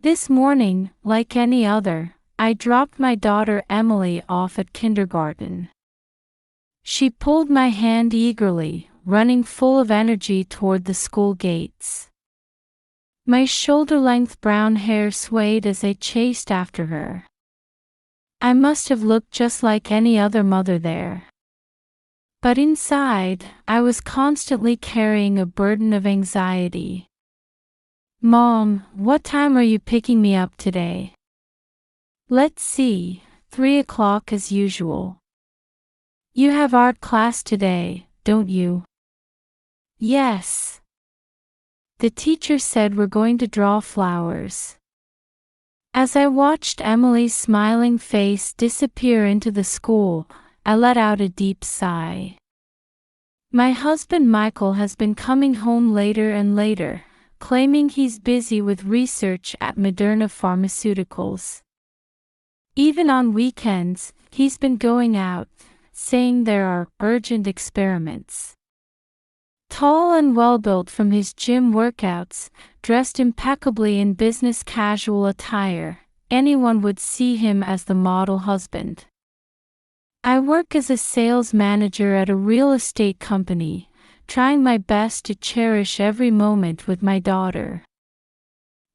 This morning, like any other, I dropped my daughter Emily off at kindergarten. She pulled my hand eagerly, running full of energy toward the school gates. My shoulder-length brown hair swayed as I chased after her. I must have looked just like any other mother there. But inside, I was constantly carrying a burden of anxiety. "Mom, what time are you picking me up today?" "Let's see, 3 o'clock as usual." "You have art class today, don't you?" "Yes. The teacher said we're going to draw flowers." As I watched Emily's smiling face disappear into the school, I let out a deep sigh. My husband Michael has been coming home later and later, claiming he's busy with research at Moderna Pharmaceuticals. Even on weekends, he's been going out, saying there are urgent experiments. Tall and well-built from his gym workouts, dressed impeccably in business casual attire, anyone would see him as the model husband. I work as a sales manager at a real estate company, trying my best to cherish every moment with my daughter.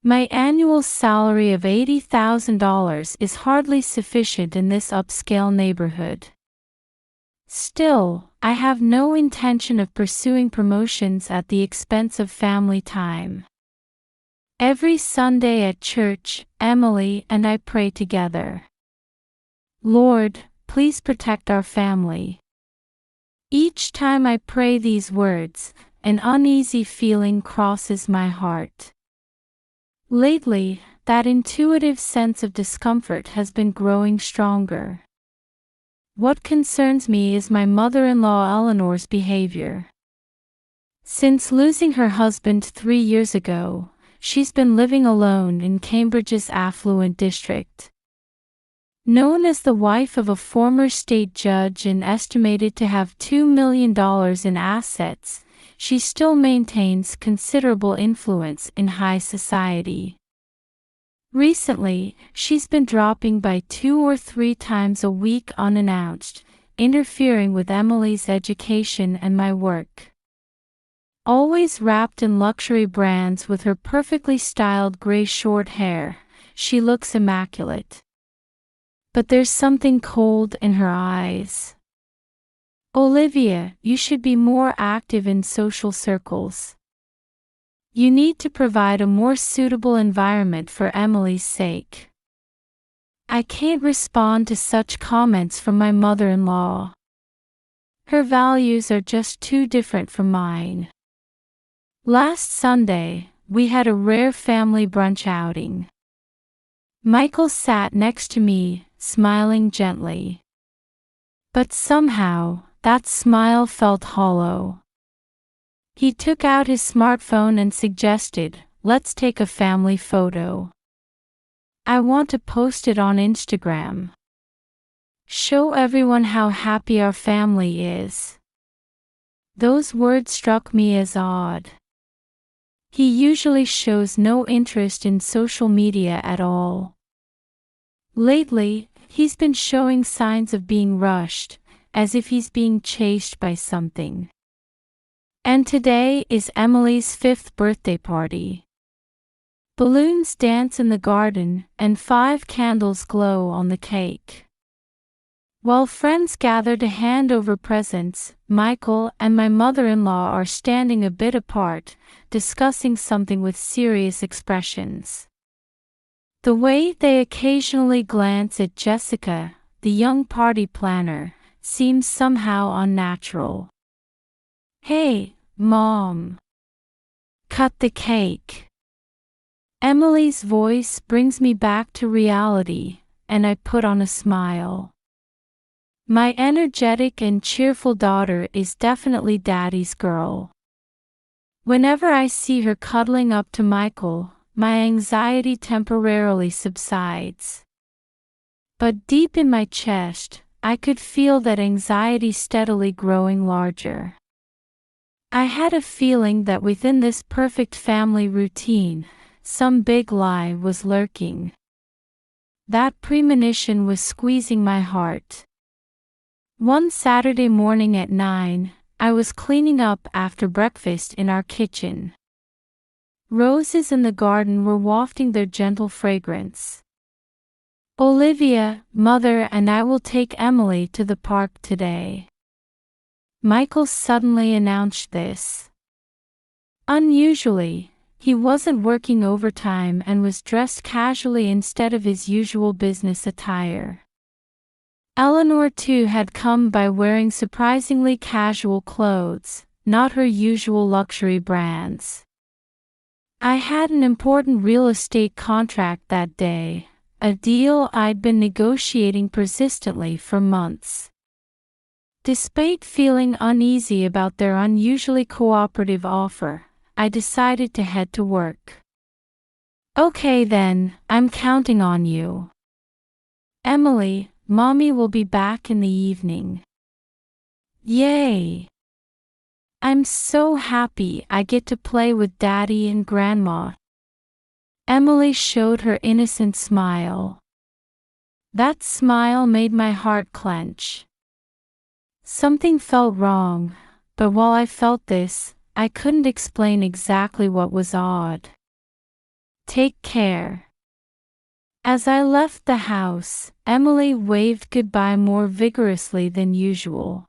My annual salary of $80,000 is hardly sufficient in this upscale neighborhood. Still, I have no intention of pursuing promotions at the expense of family time. Every Sunday at church, Emily and I pray together. "Lord, please protect our family." Each time I pray these words, an uneasy feeling crosses my heart. Lately, that intuitive sense of discomfort has been growing stronger. What concerns me is my mother-in-law Eleanor's behavior. Since losing her husband 3 years ago, she's been living alone in Cambridge's affluent district. Known as the wife of a former state judge and estimated to have $2 million in assets, she still maintains considerable influence in high society. Recently, she's been dropping by 2 or 3 times a week unannounced, interfering with Emily's education and my work. Always wrapped in luxury brands with her perfectly styled gray short hair, she looks immaculate. But there's something cold in her eyes. "Olivia, you should be more active in social circles. You need to provide a more suitable environment for Emily's sake." I can't respond to such comments from my mother-in-law. Her values are just too different from mine. Last Sunday, we had a rare family brunch outing. Michael sat next to me, smiling gently. But somehow, that smile felt hollow. He took out his smartphone and suggested, "Let's take a family photo. I want to post it on Instagram. Show everyone how happy our family is." Those words struck me as odd. He usually shows no interest in social media at all. Lately, he's been showing signs of being rushed, as if he's being chased by something. And today is Emily's 5th birthday party. Balloons dance in the garden, and 5 candles glow on the cake. While friends gather to hand over presents, Michael and my mother-in-law are standing a bit apart, discussing something with serious expressions. The way they occasionally glance at Jessica, the young party planner, seems somehow unnatural. "Hey, Mom. Cut the cake." Emily's voice brings me back to reality, and I put on a smile. My energetic and cheerful daughter is definitely Daddy's girl. Whenever I see her cuddling up to Michael, my anxiety temporarily subsides. But deep in my chest, I could feel that anxiety steadily growing larger. I had a feeling that within this perfect family routine, some big lie was lurking. That premonition was squeezing my heart. One Saturday morning at 9, I was cleaning up after breakfast in our kitchen. Roses in the garden were wafting their gentle fragrance. "Olivia, Mother and I will take Emily to the park today." Michael suddenly announced this. Unusually, he wasn't working overtime and was dressed casually instead of his usual business attire. Eleanor too had come by wearing surprisingly casual clothes, not her usual luxury brands. I had an important real estate contract that day, a deal I'd been negotiating persistently for months. Despite feeling uneasy about their unusually cooperative offer, I decided to head to work. "Okay then, I'm counting on you. Emily, Mommy will be back in the evening." Yay! I'm so happy I get to play with Daddy and Grandma. Emily showed her innocent smile. That smile made my heart clench. Something felt wrong, but while I felt this, I couldn't explain exactly what was odd. "Take care." As I left the house, Emily waved goodbye more vigorously than usual.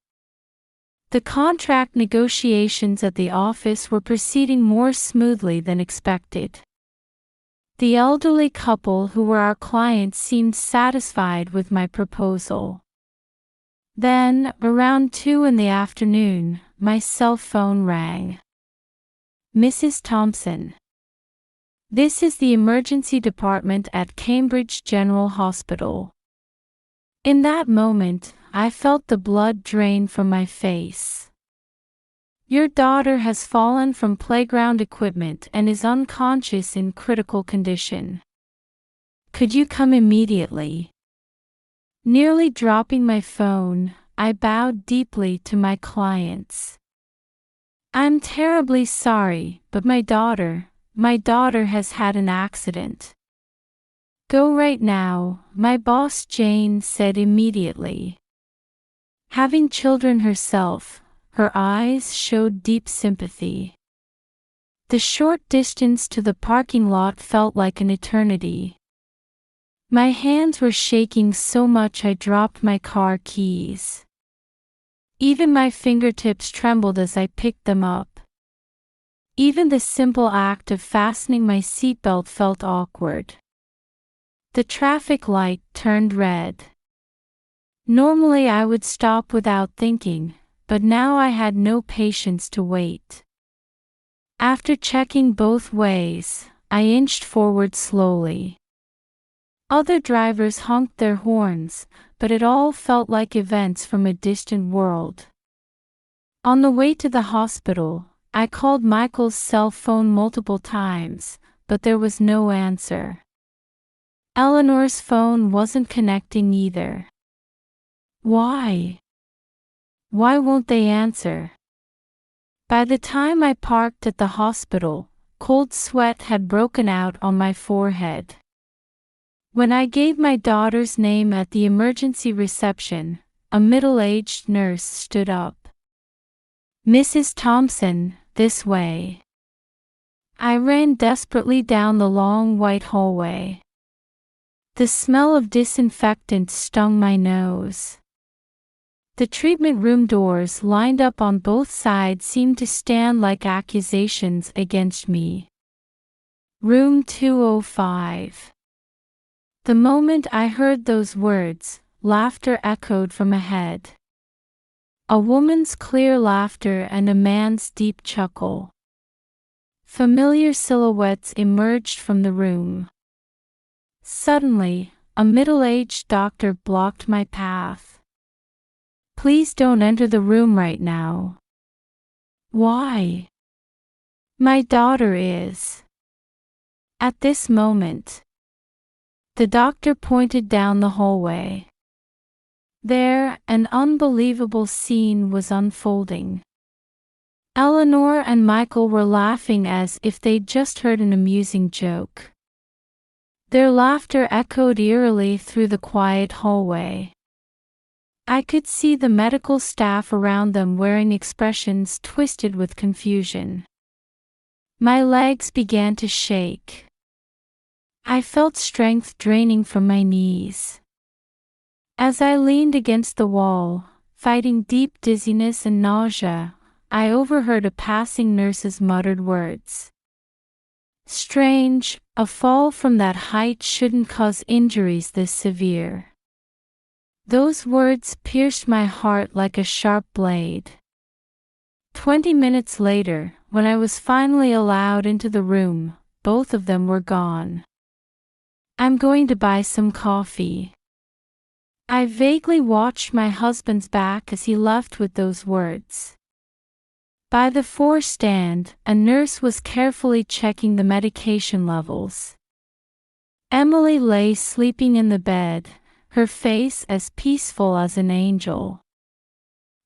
The contract negotiations at the office were proceeding more smoothly than expected. The elderly couple who were our clients seemed satisfied with my proposal. Then, around 2 in the afternoon, my cell phone rang. "Mrs. Thompson. This is the emergency department at Cambridge General Hospital." In that moment, I felt the blood drain from my face. "Your daughter has fallen from playground equipment and is unconscious in critical condition. Could you come immediately?" Nearly dropping my phone, I bowed deeply to my clients. "I'm terribly sorry, but my daughter has had an accident." "Go right now," my boss Jane said immediately. Having children herself, her eyes showed deep sympathy. The short distance to the parking lot felt like an eternity. My hands were shaking so much I dropped my car keys. Even my fingertips trembled as I picked them up. Even the simple act of fastening my seatbelt felt awkward. The traffic light turned red. Normally I would stop without thinking, but now I had no patience to wait. After checking both ways, I inched forward slowly. Other drivers honked their horns, but it all felt like events from a distant world. On the way to the hospital, I called Michael's cell phone multiple times, but there was no answer. Eleanor's phone wasn't connecting either. Why? Why won't they answer? By the time I parked at the hospital, cold sweat had broken out on my forehead. When I gave my daughter's name at the emergency reception, a middle-aged nurse stood up. "Mrs. Thompson, this way." I ran desperately down the long white hallway. The smell of disinfectant stung my nose. The treatment room doors lined up on both sides seemed to stand like accusations against me. "Room 205. The moment I heard those words, laughter echoed from ahead. A woman's clear laughter and a man's deep chuckle. Familiar silhouettes emerged from the room. Suddenly, a middle-aged doctor blocked my path. "Please don't enter the room right now." "Why?" "My daughter is." At this moment, the doctor pointed down the hallway. There, an unbelievable scene was unfolding. Eleanor and Michael were laughing as if they'd just heard an amusing joke. Their laughter echoed eerily through the quiet hallway. I could see the medical staff around them wearing expressions twisted with confusion. My legs began to shake. I felt strength draining from my knees. As I leaned against the wall, fighting deep dizziness and nausea, I overheard a passing nurse's muttered words. Strange, a fall from that height shouldn't cause injuries this severe. Those words pierced my heart like a sharp blade. 20 minutes later, when I was finally allowed into the room, both of them were gone. I'm going to buy some coffee. I vaguely watched my husband's back as he left with those words. By the floor stand, a nurse was carefully checking the medication levels. Emily lay sleeping in the bed, her face as peaceful as an angel.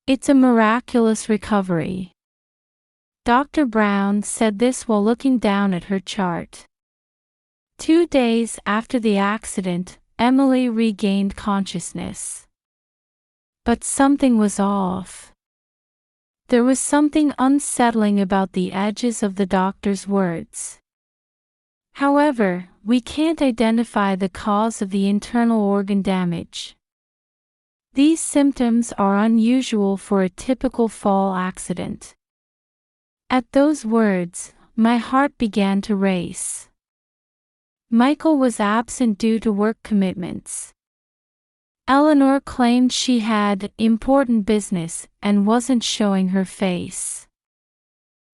It's a miraculous recovery. Dr. Brown said this while looking down at her chart. 2 days after the accident, Emily regained consciousness. But something was off. There was something unsettling about the edges of the doctor's words. However, we can't identify the cause of the internal organ damage. These symptoms are unusual for a typical fall accident. At those words, my heart began to race. Michael was absent due to work commitments. Eleanor claimed she had important business and wasn't showing her face.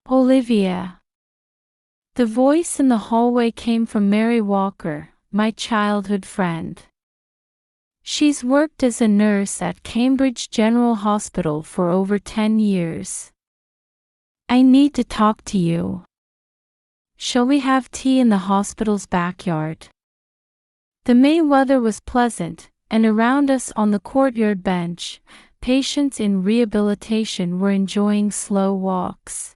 Olivia. The voice in the hallway came from Mary Walker, my childhood friend. She's worked as a nurse at Cambridge General Hospital for over 10 years. I need to talk to you. Shall we have tea in the hospital's backyard? The May weather was pleasant, and around us on the courtyard bench, patients in rehabilitation were enjoying slow walks.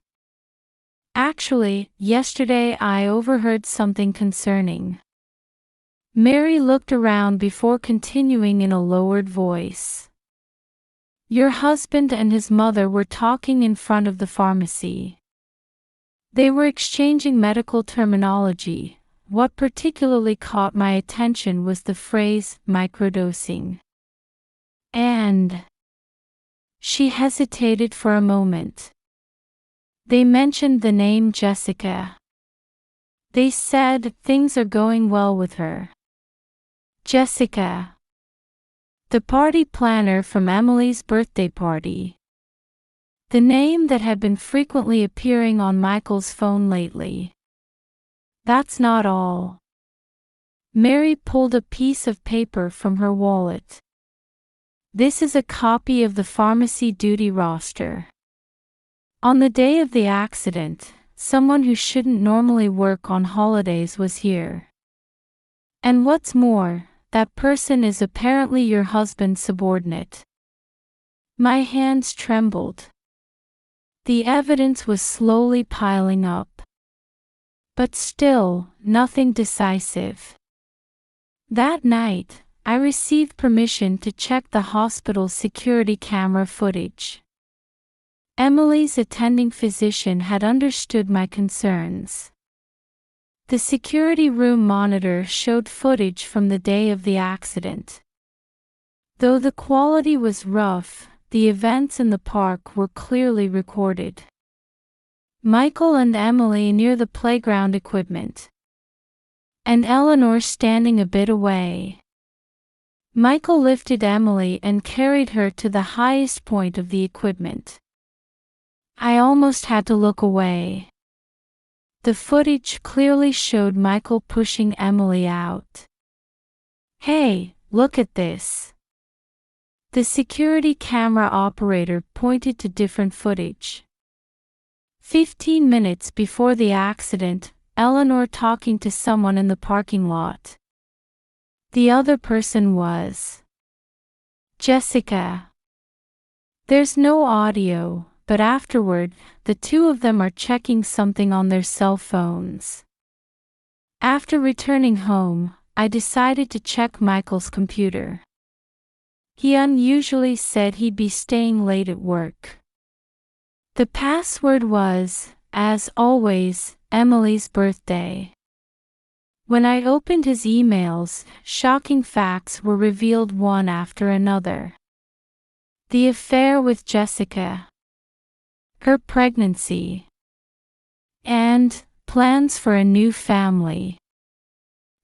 Actually, yesterday I overheard something concerning. Mary looked around before continuing in a lowered voice. Your husband and his mother were talking in front of the pharmacy. They were exchanging medical terminology. What particularly caught my attention was the phrase microdosing. And she hesitated for a moment. They mentioned the name Jessica. They said things are going well with her. Jessica. The party planner from Emily's birthday party. The name that had been frequently appearing on Michael's phone lately. That's not all. Mary pulled a piece of paper from her wallet. This is a copy of the pharmacy duty roster. On the day of the accident, someone who shouldn't normally work on holidays was here. And what's more, that person is apparently your husband's subordinate. My hands trembled. The evidence was slowly piling up. But still, nothing decisive. That night, I received permission to check the hospital's security camera footage. Emily's attending physician had understood my concerns. The security room monitor showed footage from the day of the accident. Though the quality was rough, the events in the park were clearly recorded. Michael and Emily near the playground equipment. And Eleanor standing a bit away. Michael lifted Emily and carried her to the highest point of the equipment. I almost had to look away. The footage clearly showed Michael pushing Emily out. Hey, look at this. The security camera operator pointed to different footage. 15 minutes before the accident, Eleanor talking to someone in the parking lot. The other person was Jessica. There's no audio, but afterward, the two of them are checking something on their cell phones. After returning home, I decided to check Michael's computer. He unusually said he'd be staying late at work. The password was, as always, Emily's birthday. When I opened his emails, shocking facts were revealed one after another. The affair with Jessica, her pregnancy, and plans for a new family.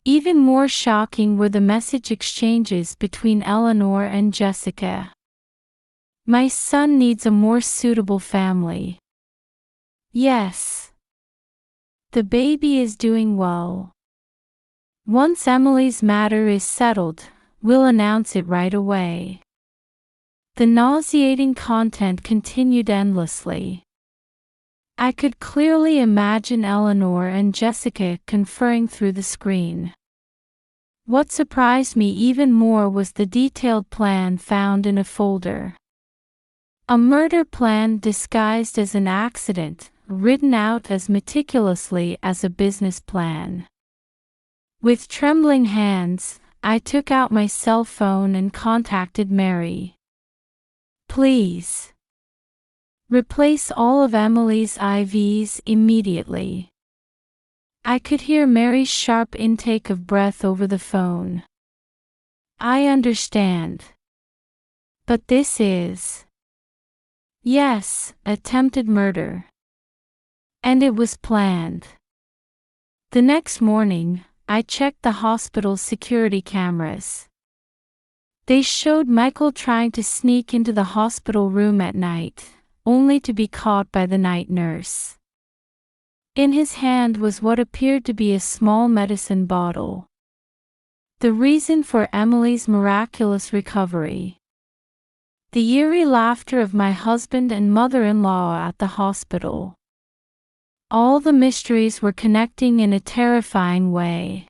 Even more shocking were the message exchanges between Eleanor and Jessica. My son needs a more suitable family. Yes. The baby is doing well. Once Emily's matter is settled, we'll announce it right away. The nauseating content continued endlessly. I could clearly imagine Eleanor and Jessica conferring through the screen. What surprised me even more was the detailed plan found in a folder. A murder plan disguised as an accident, written out as meticulously as a business plan. With trembling hands, I took out my cell phone and contacted Mary. Please. Replace all of Emily's IVs immediately. I could hear Mary's sharp intake of breath over the phone. I understand. But this is... Yes, attempted murder. And it was planned. The next morning, I checked the hospital's security cameras. They showed Michael trying to sneak into the hospital room at night, only to be caught by the night nurse. In his hand was what appeared to be a small medicine bottle. The reason for Emily's miraculous recovery. The eerie laughter of my husband and mother-in-law at the hospital. All the mysteries were connecting in a terrifying way.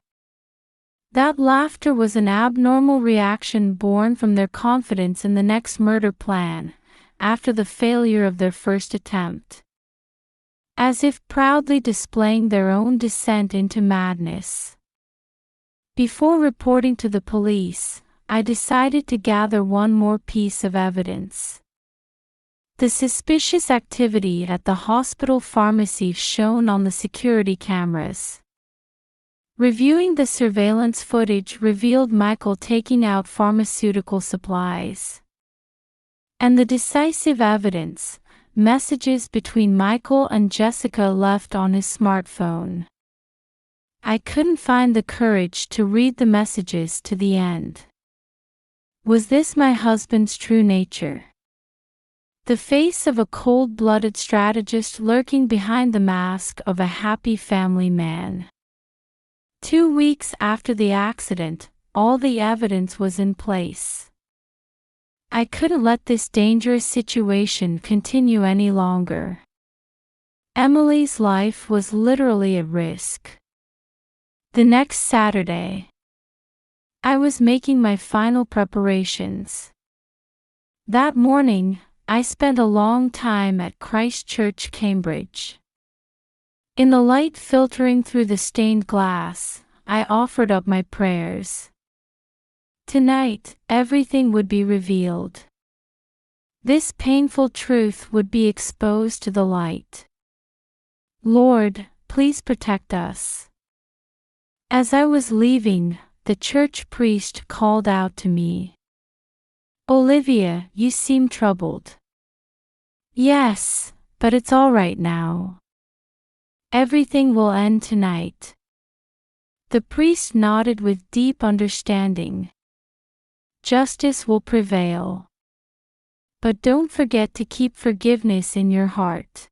That laughter was an abnormal reaction born from their confidence in the next murder plan, after the failure of their first attempt. As if proudly displaying their own descent into madness. Before reporting to the police, I decided to gather one more piece of evidence. The suspicious activity at the hospital pharmacy shown on the security cameras. Reviewing the surveillance footage revealed Michael taking out pharmaceutical supplies. And the decisive evidence, messages between Michael and Jessica left on his smartphone. I couldn't find the courage to read the messages to the end. Was this my husband's true nature? The face of a cold-blooded strategist lurking behind the mask of a happy family man. 2 weeks after the accident, all the evidence was in place. I couldn't let this dangerous situation continue any longer. Emily's life was literally at risk. The next Saturday, I was making my final preparations. That morning, I spent a long time at Christ Church, Cambridge. In the light filtering through the stained glass, I offered up my prayers. Tonight, everything would be revealed. This painful truth would be exposed to the light. Lord, please protect us. As I was leaving, the church priest called out to me. Olivia, you seem troubled. Yes, but it's all right now. Everything will end tonight. The priest nodded with deep understanding. Justice will prevail. But don't forget to keep forgiveness in your heart.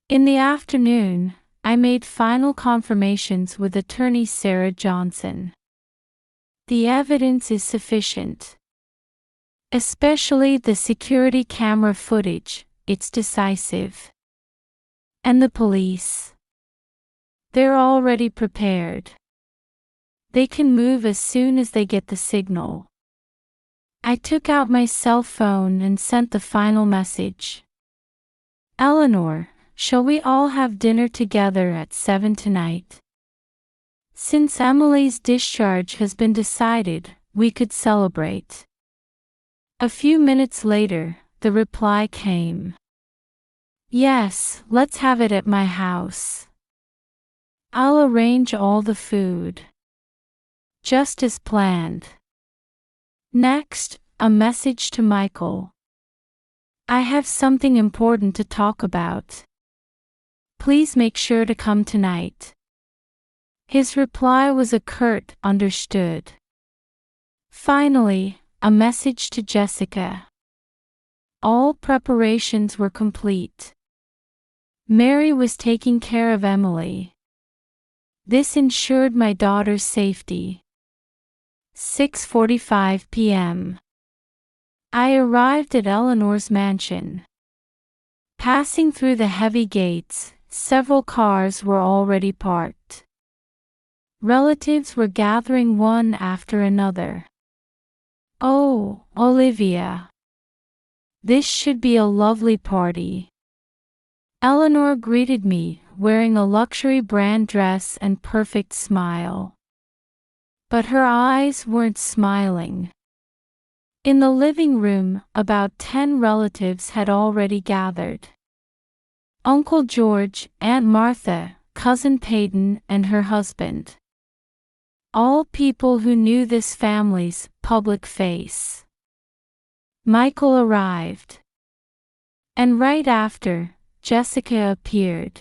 In the afternoon, I made final confirmations with attorney Sarah Johnson. The evidence is sufficient. Especially the security camera footage, it's decisive. And the police? They're already prepared. They can move as soon as they get the signal. I took out my cell phone and sent the final message. Eleanor, shall we all have dinner together at 7 tonight? Since Emily's discharge has been decided, we could celebrate. A few minutes later, the reply came. Yes, let's have it at my house. I'll arrange all the food. Just as planned. Next, a message to Michael. I have something important to talk about. Please make sure to come tonight. His reply was a curt, understood. Finally, a message to Jessica. All preparations were complete. Mary was taking care of Emily. This ensured my daughter's safety. 6:45 p.m. I arrived at Eleanor's mansion. Passing through the heavy gates, several cars were already parked. Relatives were gathering one after another. Oh, Olivia. This should be a lovely party. Eleanor greeted me, wearing a luxury brand dress and perfect smile. But her eyes weren't smiling. In the living room, about 10 relatives had already gathered. Uncle George, Aunt Martha, Cousin Peyton, and her husband. All people who knew this family's public face. Michael arrived. And right after, Jessica appeared.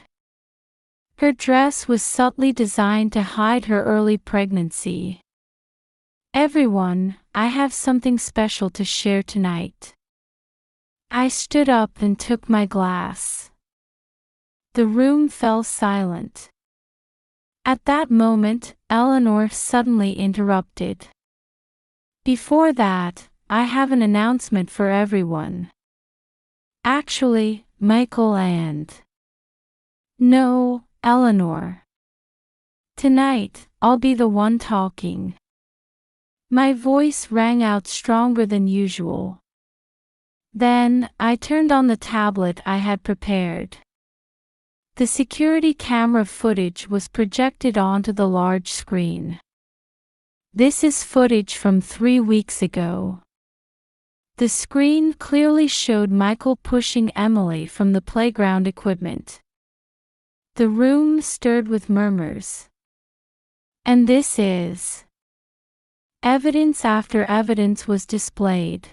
Her dress was subtly designed to hide her early pregnancy. Everyone, I have something special to share tonight. I stood up and took my glass. The room fell silent. At that moment, Eleanor suddenly interrupted. Before that, I have an announcement for everyone. Actually, Michael and... No, Eleanor. Tonight, I'll be the one talking. My voice rang out stronger than usual. Then, I turned on the tablet I had prepared. The security camera footage was projected onto the large screen. This is footage from 3 weeks ago. The screen clearly showed Michael pushing Emily from the playground equipment. The room stirred with murmurs. And this is... Evidence after evidence was displayed.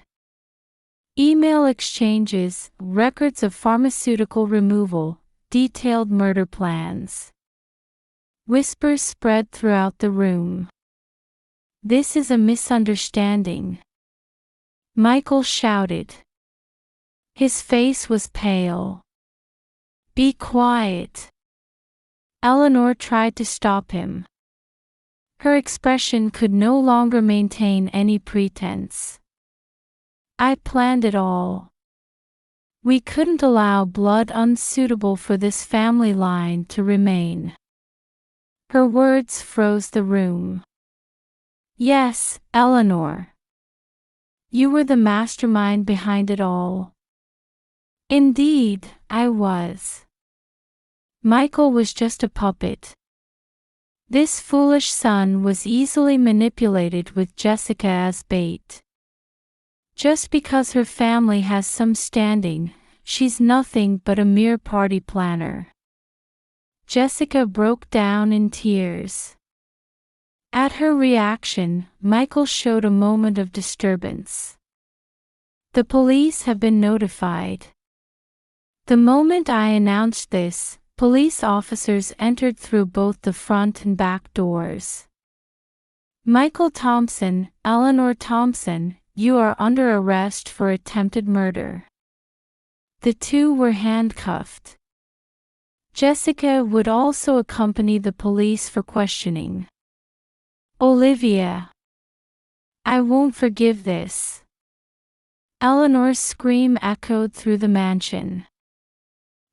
Email exchanges, records of pharmaceutical removal, detailed murder plans. Whispers spread throughout the room. This is a misunderstanding. Michael shouted. His face was pale. Be quiet. Eleanor tried to stop him. Her expression could no longer maintain any pretense. I planned it all. We couldn't allow blood unsuitable for this family line to remain. Her words froze the room. Yes, Eleanor. You were the mastermind behind it all. Indeed, I was. Michael was just a puppet. This foolish son was easily manipulated with Jessica as bait. Just because her family has some standing, she's nothing but a mere party planner. Jessica broke down in tears. At her reaction, Michael showed a moment of disturbance. The police have been notified. The moment I announced this, police officers entered through both the front and back doors. Michael Thompson, Eleanor Thompson, you are under arrest for attempted murder. The two were handcuffed. Jessica would also accompany the police for questioning. Olivia. I won't forgive this. Eleanor's scream echoed through the mansion.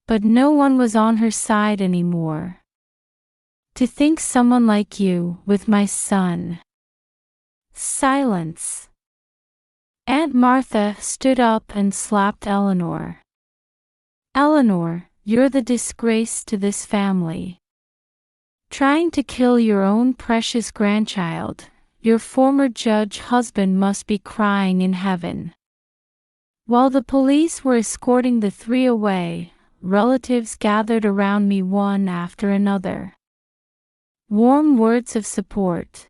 But no one was on her side anymore. To think someone like you, with my son. Silence. Aunt Martha stood up and slapped Eleanor. Eleanor, you're the disgrace to this family. Trying to kill your own precious grandchild, your former judge husband must be crying in heaven. While the police were escorting the three away, relatives gathered around me one after another. Warm words of support.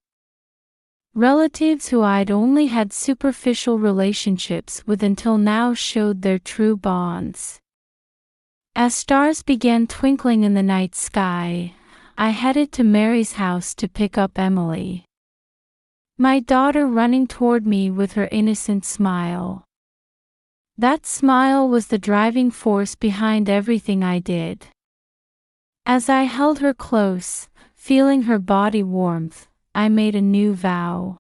Relatives who I'd only had superficial relationships with until now showed their true bonds. As stars began twinkling in the night sky, I headed to Mary's house to pick up Emily. My daughter running toward me with her innocent smile. That smile was the driving force behind everything I did. As I held her close, feeling her body warmth, I made a new vow.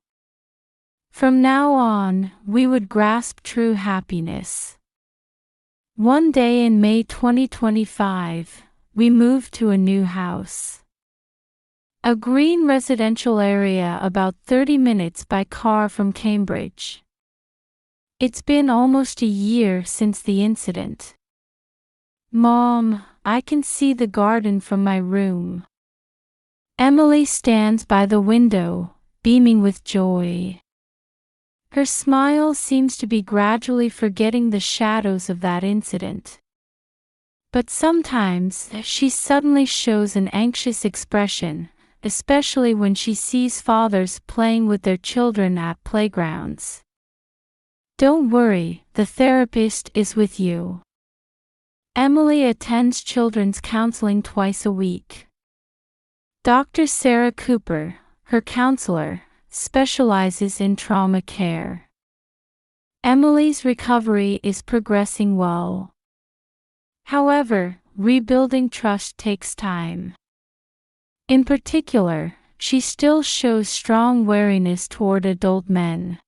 From now on, we would grasp true happiness. One day in May 2025, we moved to a new house. A green residential area about 30 minutes by car from Cambridge. It's been almost a year since the incident. Mom, I can see the garden from my room. Emily stands by the window, beaming with joy. Her smile seems to be gradually forgetting the shadows of that incident. But sometimes she suddenly shows an anxious expression, especially when she sees fathers playing with their children at playgrounds. Don't worry, the therapist is with you. Emily attends children's counseling twice a week. Dr. Sarah Cooper, her counselor, specializes in trauma care. Emily's recovery is progressing well. However, rebuilding trust takes time. In particular, she still shows strong wariness toward adult men.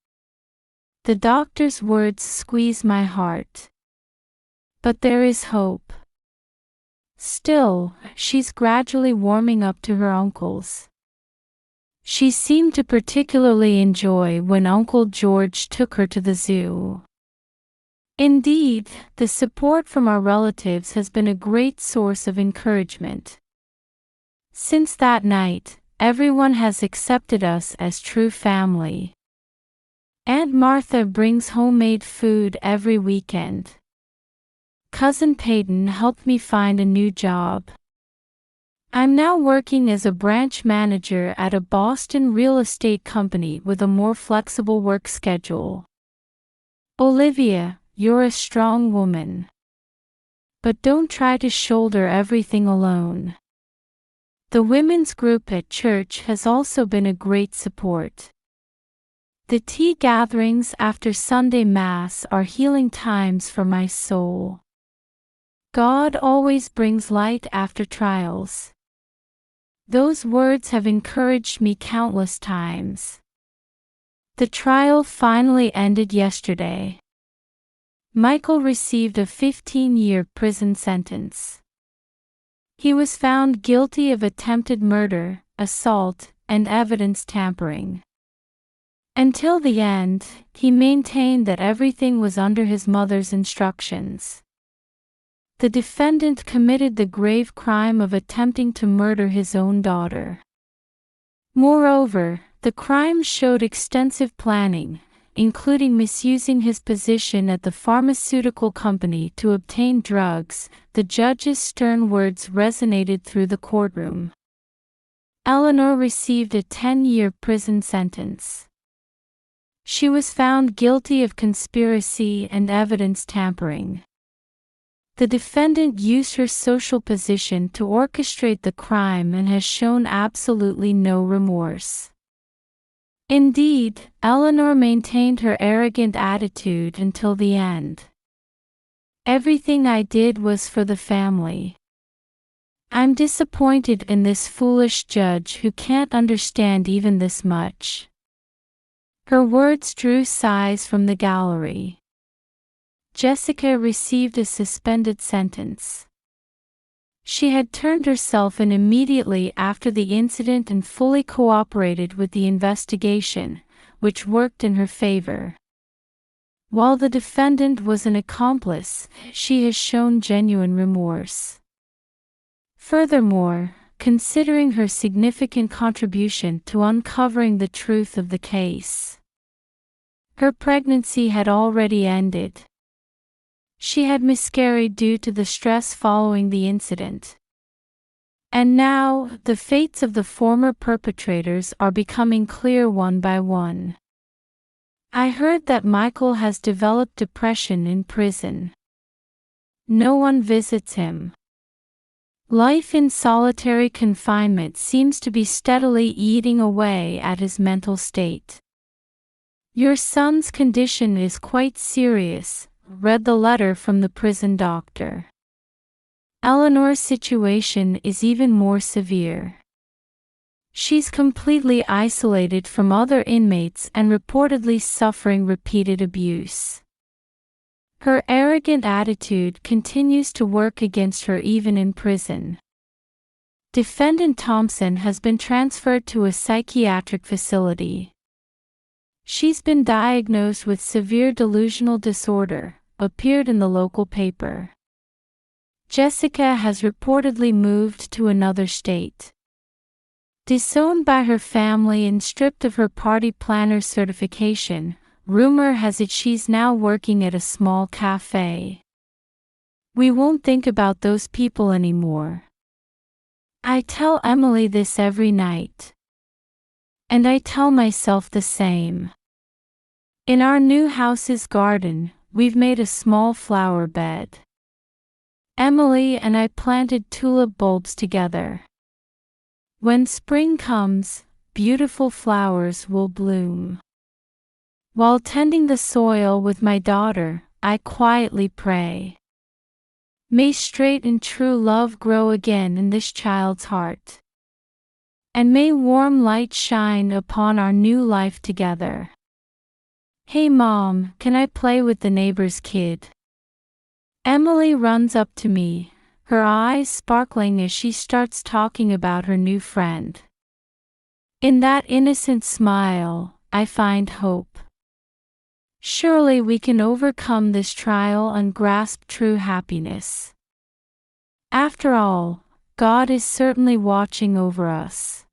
The doctor's words squeeze my heart. But there is hope. Still, she's gradually warming up to her uncles. She seemed to particularly enjoy when Uncle George took her to the zoo. Indeed, the support from our relatives has been a great source of encouragement. Since that night, everyone has accepted us as true family. Aunt Martha brings homemade food every weekend. Cousin Peyton helped me find a new job. I'm now working as a branch manager at a Boston real estate company with a more flexible work schedule. Olivia, you're a strong woman. But don't try to shoulder everything alone. The women's group at church has also been a great support. The tea gatherings after Sunday Mass are healing times for my soul. God always brings light after trials. Those words have encouraged me countless times. The trial finally ended yesterday. Michael received a 15-year prison sentence. He was found guilty of attempted murder, assault, and evidence tampering. Until the end, he maintained that everything was under his mother's instructions. The defendant committed the grave crime of attempting to murder his own daughter. Moreover, the crime showed extensive planning, including misusing his position at the pharmaceutical company to obtain drugs. The judge's stern words resonated through the courtroom. Eleanor received a 10-year prison sentence. She was found guilty of conspiracy and evidence tampering. The defendant used her social position to orchestrate the crime and has shown absolutely no remorse. Indeed, Eleanor maintained her arrogant attitude until the end. Everything I did was for the family. I'm disappointed in this foolish judge who can't understand even this much. Her words drew sighs from the gallery. Jessica received a suspended sentence. She had turned herself in immediately after the incident and fully cooperated with the investigation, which worked in her favor. While the defendant was an accomplice, she has shown genuine remorse. Furthermore, considering her significant contribution to uncovering the truth of the case, her pregnancy had already ended. She had miscarried due to the stress following the incident. And now, the fates of the former perpetrators are becoming clear one by one. I heard that Michael has developed depression in prison. No one visits him. Life in solitary confinement seems to be steadily eating away at his mental state. Your son's condition is quite serious, read the letter from the prison doctor. Eleanor's situation is even more severe. She's completely isolated from other inmates and reportedly suffering repeated abuse. Her arrogant attitude continues to work against her even in prison. Defendant Thompson has been transferred to a psychiatric facility. She's been diagnosed with severe delusional disorder, appeared in the local paper. Jessica has reportedly moved to another state. Disowned by her family and stripped of her party planner certification, rumor has it she's now working at a small cafe. We won't think about those people anymore. I tell Emily this every night. And I tell myself the same. In our new house's garden, we've made a small flower bed. Emily and I planted tulip bulbs together. When spring comes, beautiful flowers will bloom. While tending the soil with my daughter, I quietly pray. May straight and true love grow again in this child's heart. And may warm light shine upon our new life together. Hey Mom, can I play with the neighbor's kid? Emily runs up to me, her eyes sparkling as she starts talking about her new friend. In that innocent smile, I find hope. Surely we can overcome this trial and grasp true happiness. After all, God is certainly watching over us.